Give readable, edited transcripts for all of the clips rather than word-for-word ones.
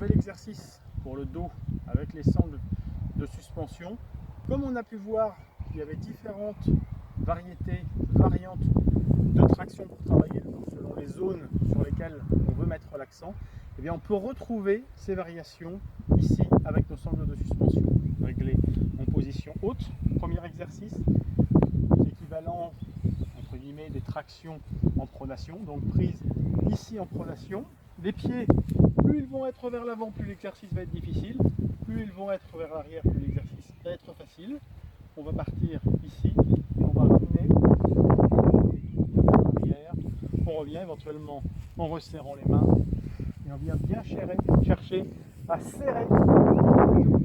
nouvel exercice pour le dos avec les sangles de suspension. Comme on a pu voir, il y avait différentes variantes de traction pour travailler le dos selon les zones sur lesquelles on veut mettre l'accent. Eh bien, on peut retrouver ces variations ici avec nos sangles de suspension réglées en position haute. Premier exercice, l'équivalent entre guillemets des tractions en pronation, donc prise ici en pronation. Les pieds, plus ils vont être vers l'avant, plus l'exercice va être difficile. Plus ils vont être vers l'arrière, plus l'exercice va être facile. On va partir ici et on va ramener vers l'arrière. On revient éventuellement en resserrant les mains et on vient bien chercher à serrer. Une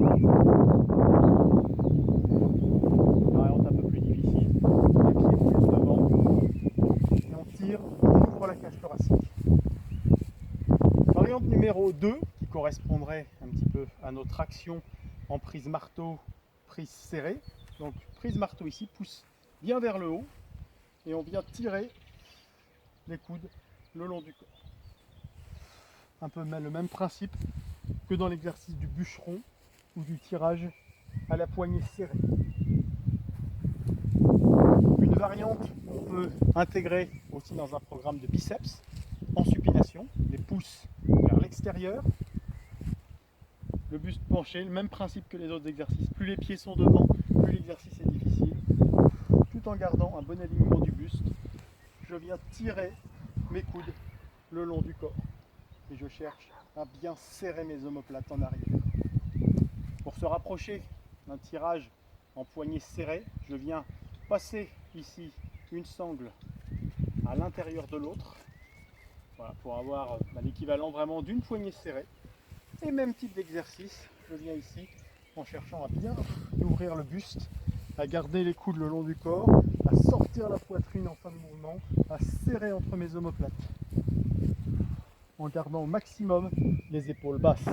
variante un peu plus difficile. Les pieds plus devant et on tire, on ouvre la cage thoracique. Variante numéro 2 qui correspondrait un petit peu à notre action en prise marteau, prise serrée. Donc prise marteau ici, pousse bien vers le haut et on vient tirer les coudes le long du corps. Un peu le même principe que dans l'exercice du bûcheron ou du tirage à la poignée serrée. Une variante qu'on peut intégrer aussi dans un programme de biceps en supination, les pouces vers l'extérieur, le buste penché, le même principe que les autres exercices. Plus les pieds sont devant, plus l'exercice est difficile. Tout en gardant un bon alignement du buste, je viens tirer mes coudes le long du corps et je cherche à bien serrer mes omoplates en arrière. Pour se rapprocher d'un tirage en poignée serrée, je viens passer ici une sangle à l'intérieur de l'autre, voilà, pour avoir l'équivalent vraiment d'une poignée serrée. Et même type d'exercice, je viens ici en cherchant à bien ouvrir le buste, à garder les coudes le long du corps, à sortir la poitrine en fin de mouvement, à serrer entre mes omoplates, en gardant au maximum les épaules basses.